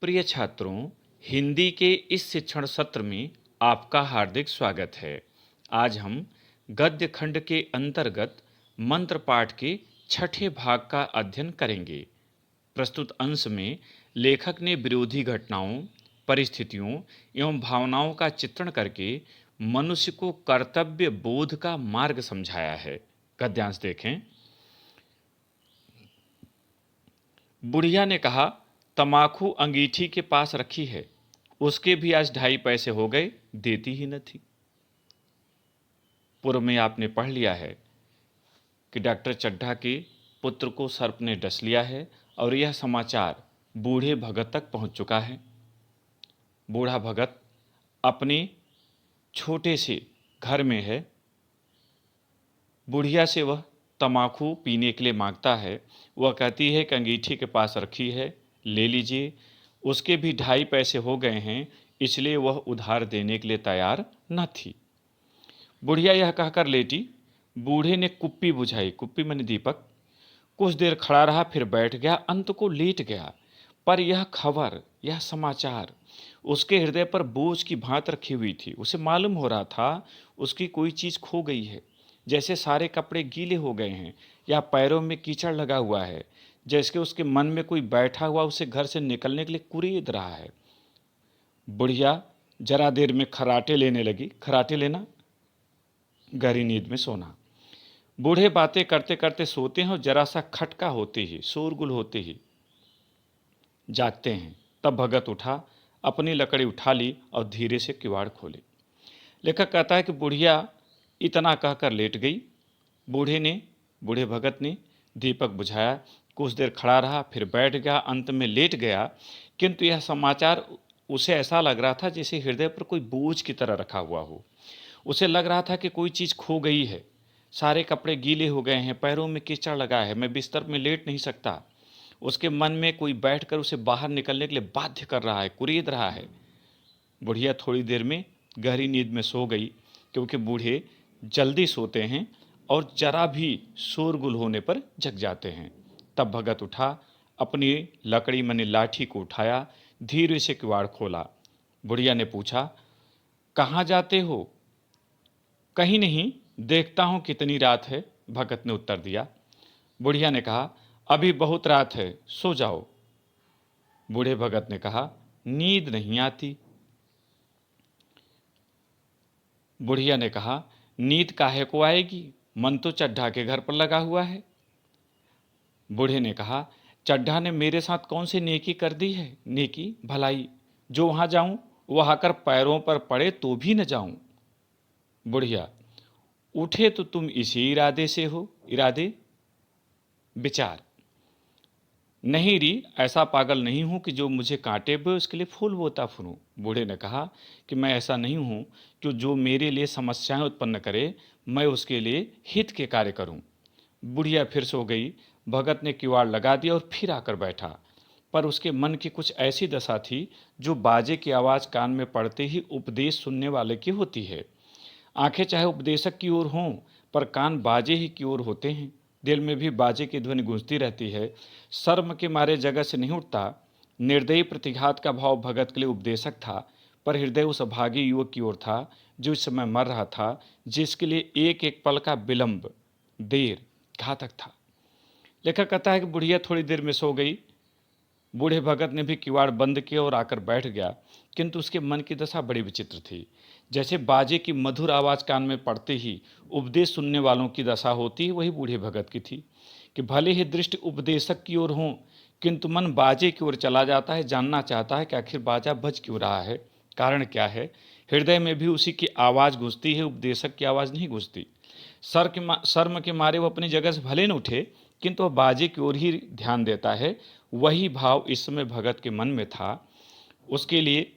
प्रिय छात्रों, हिंदी के इस शिक्षण सत्र में आपका हार्दिक स्वागत है। आज हम गद्य खंड के अंतर्गत मंत्र पाठ के छठे भाग का अध्ययन करेंगे। प्रस्तुत अंश में लेखक ने विरोधी घटनाओं, परिस्थितियों एवं भावनाओं का चित्रण करके मनुष्य को कर्तव्य बोध का मार्ग समझाया है। गद्यांश देखें। बुढ़िया ने कहा, तमाकू अंगीठी के पास रखी है, उसके भी आज 2.5 पैसे हो गए, देती ही न थी। पूर्व में आपने पढ़ लिया है कि डॉक्टर चड्ढा के पुत्र को सर्प ने डस लिया है और यह समाचार बूढ़े भगत तक पहुंच चुका है। बूढ़ा भगत अपने छोटे से घर में है। बुढ़िया से वह तमाकू पीने के लिए मांगता है। वह कहती है कि अंगीठी के पास रखी है, ले लीजिए। उसके भी 2.5 पैसे हो गए हैं, इसलिए वह उधार देने के लिए तैयार न थी। बुढ़िया यह कहकर लेटी। बूढ़े ने कुप्पी बुझाई, कुप्पी माने दीपक। कुछ देर खड़ा रहा, फिर बैठ गया, अंत को लेट गया। पर यह खबर, यह समाचार उसके हृदय पर बोझ की भांत रखी हुई थी। उसे मालूम हो रहा था उसकी कोई चीज़ खो गई है, जैसे सारे कपड़े गीले हो गए हैं या पैरों में कीचड़ लगा हुआ है, जैसे उसके मन में कोई बैठा हुआ उसे घर से निकलने के लिए कुरेद रहा है। बुढ़िया जरा देर में खराटे लेने लगी। खराटे लेना, गहरी नींद में सोना। बूढ़े बातें करते करते सोते हैं और जरा सा खटका होते ही, शोरगुल होते ही जागते हैं। तब भगत उठा, अपनी लकड़ी उठा ली और धीरे से किवाड़ खोले। लेखक कहता है कि बुढ़िया इतना कहकर लेट गई। बूढ़े भगत ने दीपक बुझाया, कुछ देर खड़ा रहा, फिर बैठ गया, अंत में लेट गया। किंतु यह समाचार उसे ऐसा लग रहा था जैसे हृदय पर कोई बोझ की तरह रखा हुआ हो। उसे लग रहा था कि कोई चीज़ खो गई है, सारे कपड़े गीले हो गए हैं, पैरों में कीचड़ लगा है, मैं बिस्तर में लेट नहीं सकता। उसके मन में कोई बैठकर उसे बाहर निकलने के लिए बाध्य कर रहा है, कुरेद रहा है। बुढ़िया थोड़ी देर में गहरी नींद में सो गई, क्योंकि बूढ़े जल्दी सोते हैं और जरा भी शोरगुल होने पर जग जाते हैं। तब भगत उठा, अपनी लकड़ी माने लाठी को उठाया, धीरे से किवाड़ खोला। बुढ़िया ने पूछा, कहाँ जाते हो? कहीं नहीं, देखता हूँ कितनी रात है, भगत ने उत्तर दिया। बुढ़िया ने कहा, अभी बहुत रात है, सो जाओ। बूढ़े भगत ने कहा, नींद नहीं आती। बुढ़िया ने कहा, नींद काहे को आएगी, मन तो चड्ढा के घर पर लगा हुआ है। बूढ़े ने कहा, चड्ढा ने मेरे साथ कौन सी नेकी कर दी है? नेकी, भलाई, जो वहां जाऊं वह आकर पैरों पर पड़े तो भी न जाऊं। बुढ़िया, उठे तो तुम इसी इरादे से हो। इरादे, विचार। नहीं री, ऐसा पागल नहीं हूं कि जो मुझे काटे हुए उसके लिए फूल बोता फिरूं। बूढ़े ने कहा कि मैं ऐसा नहीं हूं कि जो मेरे लिए समस्याएं उत्पन्न करे, मैं उसके लिए हित के कार्य करूं। बुढ़िया फिर सो गई। भगत ने किवाड़ लगा दिया और फिर आकर बैठा। पर उसके मन की कुछ ऐसी दशा थी जो बाजे की आवाज़ कान में पड़ते ही उपदेश सुनने वाले की होती है। आंखें चाहे उपदेशक की ओर हों, पर कान बाजे ही की ओर होते हैं। दिल में भी बाजे की ध्वनि गूंजती रहती है। शर्म के मारे जगह से नहीं उठता। निर्दयी प्रतिघात का भाव भगत के लिए उपदेशक था, पर हृदय उस अभागी युवक की ओर था जो इस समय मर रहा था, जिसके लिए एक एक पल का विलंब, देर घातक था। लेखक कहता है कि बुढ़िया थोड़ी देर में सो गई। बूढ़े भगत ने भी किवाड़ बंद किया और आकर बैठ गया, किंतु उसके मन की दशा बड़ी विचित्र थी। जैसे बाजे की मधुर आवाज़ कान में पड़ते ही उपदेश सुनने वालों की दशा होती है, वही बूढ़े भगत की थी कि भले ही दृष्टि उपदेशक की ओर हो, किंतु मन बाजे की ओर चला जाता है। जानना चाहता है कि आखिर बाजा बज क्यों रहा है, कारण क्या है। हृदय में भी उसी की आवाज़ घुसती है, उपदेशक की आवाज़ नहीं घुसती। शर्म के मारे वो अपनी जगह से भले न उठे, किंतु वह बाजे की ओर ही ध्यान देता है। वही भाव इस समय भगत के मन में था। उसके लिए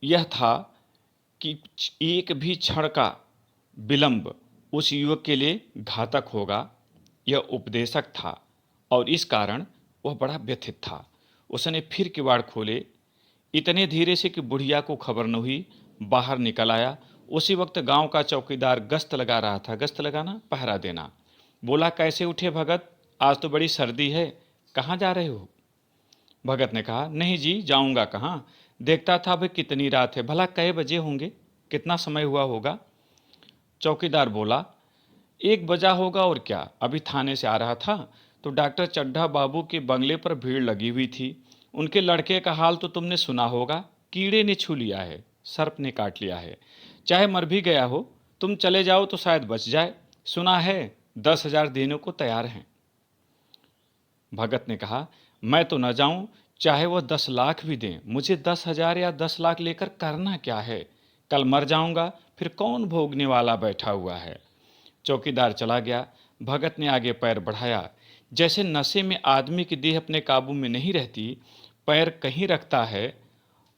यह था कि एक भी क्षण का विलंब उस युवक के लिए घातक होगा। यह उपदेशक था और इस कारण वह बड़ा व्यथित था। उसने फिर किवाड़ खोले, इतने धीरे से कि बुढ़िया को खबर न हुई। बाहर निकल आया। उसी वक्त गांव का चौकीदार गश्त लगा रहा था। गश्त लगाना, पहरा देना। बोला, कैसे उठे भगत, आज तो बड़ी सर्दी है, कहाँ जा रहे हो? भगत ने कहा, नहीं जी, जाऊंगा कहाँ, देखता था भाई कितनी रात है, भला कै बजे होंगे, कितना समय हुआ होगा। चौकीदार बोला, 1 बजा होगा और क्या, अभी थाने से आ रहा था तो डॉक्टर चड्ढा बाबू के बंगले पर भीड़ लगी हुई थी। उनके लड़के का हाल तो तुमने सुना होगा, कीड़े ने छू लिया है, सर्प ने काट लिया है, चाहे मर भी गया हो, तुम चले जाओ तो शायद बच जाए, सुना है 10,000 देने को तैयार हैं। भगत ने कहा, मैं तो न जाऊं, चाहे वह 10 लाख भी दें, मुझे 10,000 या 10 लाख लेकर करना क्या है, कल मर जाऊंगा, फिर कौन भोगने वाला बैठा हुआ है। चौकीदार चला गया। भगत ने आगे पैर बढ़ाया। जैसे नशे में आदमी की देह अपने काबू में नहीं रहती, पैर कहीं रखता है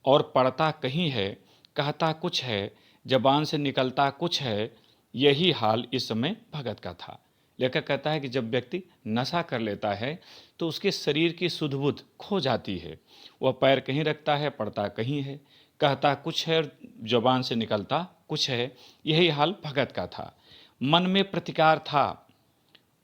और पड़ता कहीं है, कहता कुछ है, जबान से निकलता कुछ है, यही हाल इस समय भगत का था। लेखक कहता है कि जब व्यक्ति नशा कर लेता है तो उसके शरीर की सुध बुध खो जाती है। वह पैर कहीं रखता है, पड़ता कहीं है, कहता कुछ है और जबान से निकलता कुछ है, यही हाल भगत का था। मन में प्रतिकार था,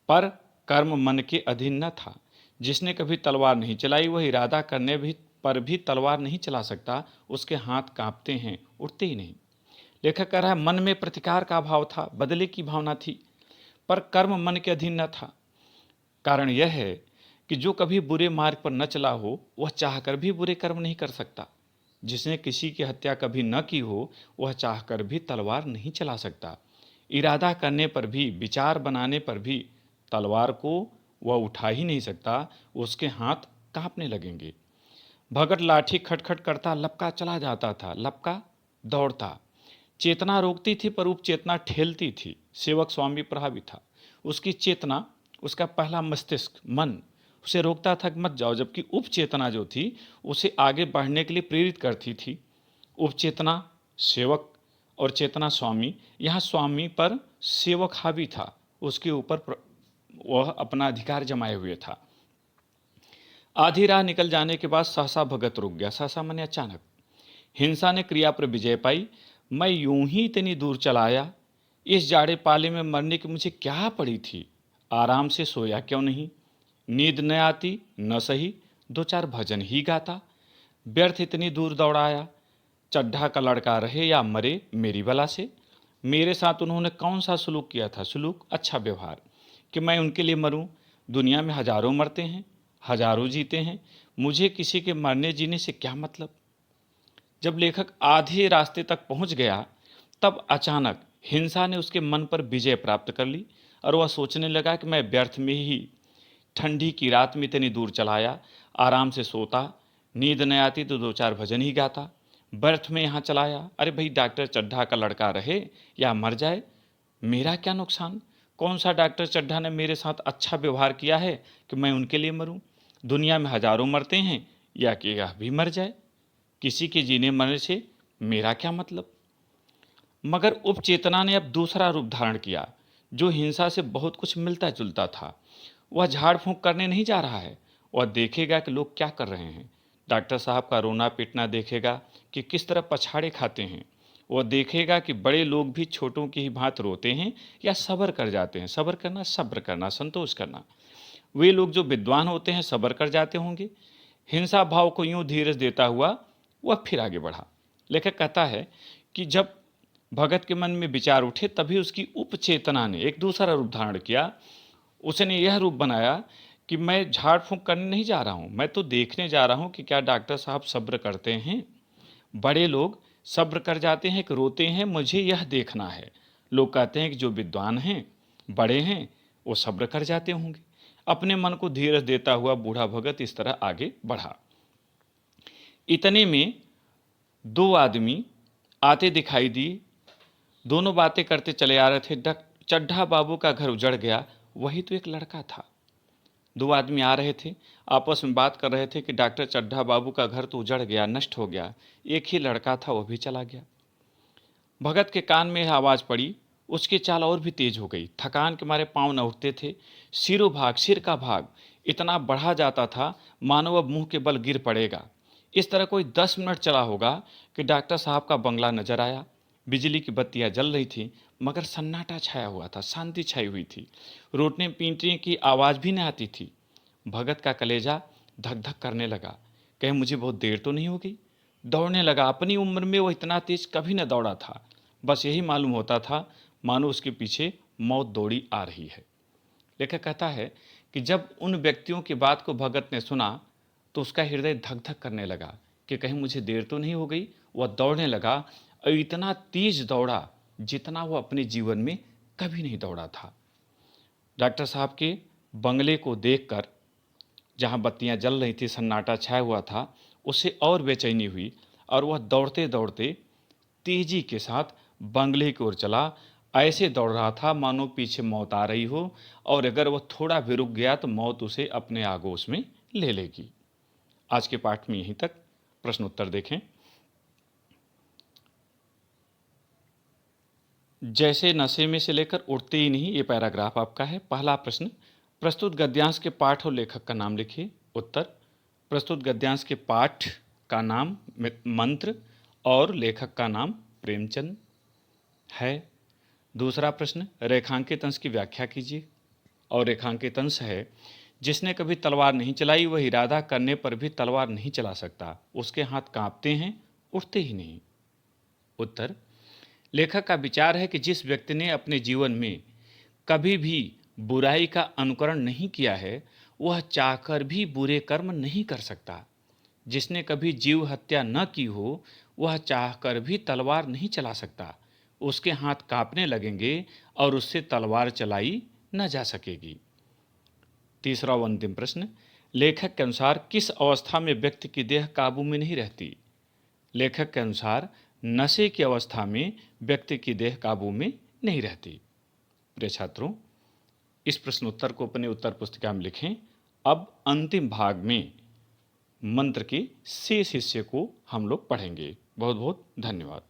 पर कर्म मन के अधीन न था। जिसने कभी तलवार नहीं चलाई वह इरादा करने भी पर भी तलवार नहीं चला सकता, उसके हाथ कांपते हैं, उठते ही नहीं। लेखक कह रहा है, मन में प्रतिकार का भाव था, बदले की भावना थी, पर कर्म मन के अधीन न था। कारण यह है कि जो कभी बुरे मार्ग पर न चला हो वह चाहकर भी बुरे कर्म नहीं कर सकता। जिसने किसी की हत्या कभी न की हो वह चाहकर भी तलवार नहीं चला सकता। इरादा करने पर भी, विचार बनाने पर भी तलवार को वह उठा ही नहीं सकता, उसके हाथ कांपने लगेंगे। भगत लाठी खटखट करता लपका चला जाता था, लपका दौड़ता। चेतना रोकती थी पर उपचेतना ठेलती थी। सेवक स्वामी प्रभावित था। उसकी चेतना, उसका पहला मस्तिष्क मन उसे रोकता था कि मत जाओ, जबकि उपचेतना जो थी उसे आगे बढ़ने के लिए प्रेरित करती थी। उपचेतना सेवक और चेतना स्वामी, यहाँ स्वामी पर सेवक हावी था, उसके ऊपर वह अपना अधिकार जमाए हुए था। आधी राह निकल जाने के बाद सहसा भगत रुक गया। सहसा माने अचानक। हिंसा ने क्रिया पर विजय पाई। मैं यूं ही इतनी दूर चला आया, इस जाड़े पाले में मरने की मुझे क्या पड़ी थी, आराम से सोया क्यों नहीं, नींद न आती न सही, 2-4 भजन ही गाता, व्यर्थ इतनी दूर दौड़ाया, चड्ढा का लड़का रहे या मरे मेरी बला से। मेरे साथ उन्होंने कौन सा सलूक किया था, सलूक अच्छा व्यवहार, कि मैं उनके लिए मरूं। दुनिया में हजारों मरते हैं, हजारों जीते हैं, मुझे किसी के मरने जीने से क्या मतलब। जब लेखक आधे रास्ते तक पहुंच गया तब अचानक हिंसा ने उसके मन पर विजय प्राप्त कर ली और वह सोचने लगा कि मैं व्यर्थ में ही ठंडी की रात में इतनी दूर चलाया, आराम से सोता, नींद न आती तो 2-4 भजन ही गाता, व्यर्थ में यहाँ चलाया। अरे भाई, डॉक्टर चड्ढा का लड़का रहे या मर जाए, मेरा क्या नुकसान। कौन सा डॉक्टर चड्ढा ने मेरे साथ अच्छा व्यवहार किया है कि मैं उनके लिए मरूं। दुनिया में हजारों मरते हैं, या कि यह भी मर जाए, किसी के जीने मरने से मेरा क्या मतलब। मगर उपचेतना ने अब दूसरा रूप धारण किया, जो हिंसा से बहुत कुछ मिलता जुलता था। वह झाड़ फूंक करने नहीं जा रहा है, वह देखेगा कि लोग क्या कर रहे हैं। डॉक्टर साहब का रोना पीटना देखेगा कि किस तरह पछाड़े खाते हैं। वह देखेगा कि बड़े लोग भी छोटों की ही भांति रोते हैं या सब्र कर जाते हैं। सब्र करना, संतोष करना। वे लोग जो विद्वान होते हैं सब्र कर जाते होंगे। हिंसा भाव को यूं धीरज देता हुआ वह फिर आगे बढ़ा। लेखक कहता है कि जब भगत के मन में विचार उठे तभी उसकी उपचेतना ने एक दूसरा रूप धारण किया। उसने यह रूप बनाया कि मैं झाड़ फूंक करने नहीं जा रहा हूँ, मैं तो देखने जा रहा हूँ कि क्या डॉक्टर साहब सब्र करते हैं। बड़े लोग सब्र कर जाते हैं कि रोते हैं, मुझे यह देखना है। लोग कहते हैं कि जो विद्वान हैं, बड़े हैं, वो सब्र कर जाते होंगे। अपने मन को धीरज देता हुआ बूढ़ा भगत इस तरह आगे बढ़ा। इतने में 2 आदमी आते दिखाई दिए। दोनों बातें करते चले आ रहे थे। चड्ढा बाबू का घर उजड़ गया, वही तो एक लड़का था। 2 आदमी आ रहे थे, आपस में बात कर रहे थे कि डॉक्टर चड्ढा बाबू का घर तो उजड़ गया, नष्ट हो गया, एक ही लड़का था, वह भी चला गया। भगत के कान में आवाज़ पड़ी, उसकी चाल और भी तेज हो गई। थकान के मारे पांव न उठते थे। सिर का भाग इतना बढ़ा जाता था मानो अब मुंह के बल गिर पड़ेगा। इस तरह कोई 10 मिनट चला होगा कि डॉक्टर साहब का बंगला नजर आया। बिजली की बत्तियां जल रही थी, मगर सन्नाटा छाया हुआ था, शांति छाई हुई थी। रोटने पीटने की आवाज़ भी न आती थी। भगत का कलेजा धक धक करने लगा। कहीं मुझे बहुत देर तो नहीं हो गई। दौड़ने लगा। अपनी उम्र में वो इतना तेज कभी न दौड़ा था। बस यही मालूम होता था मानो उसके पीछे मौत दौड़ी आ रही है। लेखक कहता है कि जब उन व्यक्तियों की बात को भगत ने सुना तो उसका हृदय धक धक करने लगा कि कहीं मुझे देर तो नहीं हो गई। वह दौड़ने लगा और इतना तेज दौड़ा जितना वह अपने जीवन में कभी नहीं दौड़ा था। डॉक्टर साहब के बंगले को देखकर, जहां बत्तियां जल रही थी, सन्नाटा छाया हुआ था, उसे और बेचैनी हुई और वह दौड़ते दौड़ते तेजी के साथ बंगले की ओर चला। ऐसे दौड़ रहा था मानो पीछे मौत आ रही हो और अगर वह थोड़ा भी रुक गया तो मौत उसे अपने आगोश में ले लेगी। आज के पाठ में यहीं तक। प्रश्न उत्तर देखें। जैसे नशे में से लेकर उठते ही नहीं, ये पैराग्राफ आपका है। पहला प्रश्न, प्रस्तुत गद्यांश के पाठ और लेखक का नाम लिखिए। उत्तर, प्रस्तुत गद्यांश के पाठ का नाम मंत्र और लेखक का नाम प्रेमचंद है। दूसरा प्रश्न, रेखांकित अंश की व्याख्या कीजिए। और रेखांकित अंश है, जिसने कभी तलवार नहीं चलाई वह इरादा करने पर भी तलवार नहीं चला सकता। उसके हाथ कांपते हैं, उठते ही नहीं। उत्तर, लेखक का विचार है कि जिस व्यक्ति ने अपने जीवन में कभी भी बुराई का अनुकरण नहीं किया है वह चाहकर भी बुरे कर्म नहीं कर सकता। जिसने कभी जीव हत्या न की हो वह चाहकर भी तलवार नहीं चला सकता। उसके हाथ कांपने लगेंगे और उससे तलवार चलाई न जा सकेगी। तीसरा व अंतिम प्रश्न, लेखक के अनुसार किस अवस्था में व्यक्ति की देह काबू में नहीं रहती। लेखक के अनुसार नशे की अवस्था में व्यक्ति की देह काबू में नहीं रहती। प्रिय छात्रों, इस प्रश्नोत्तर को अपने उत्तर पुस्तिका में लिखें। अब अंतिम भाग में मंत्र के शेष हिस्से को हम लोग पढ़ेंगे। बहुत बहुत धन्यवाद।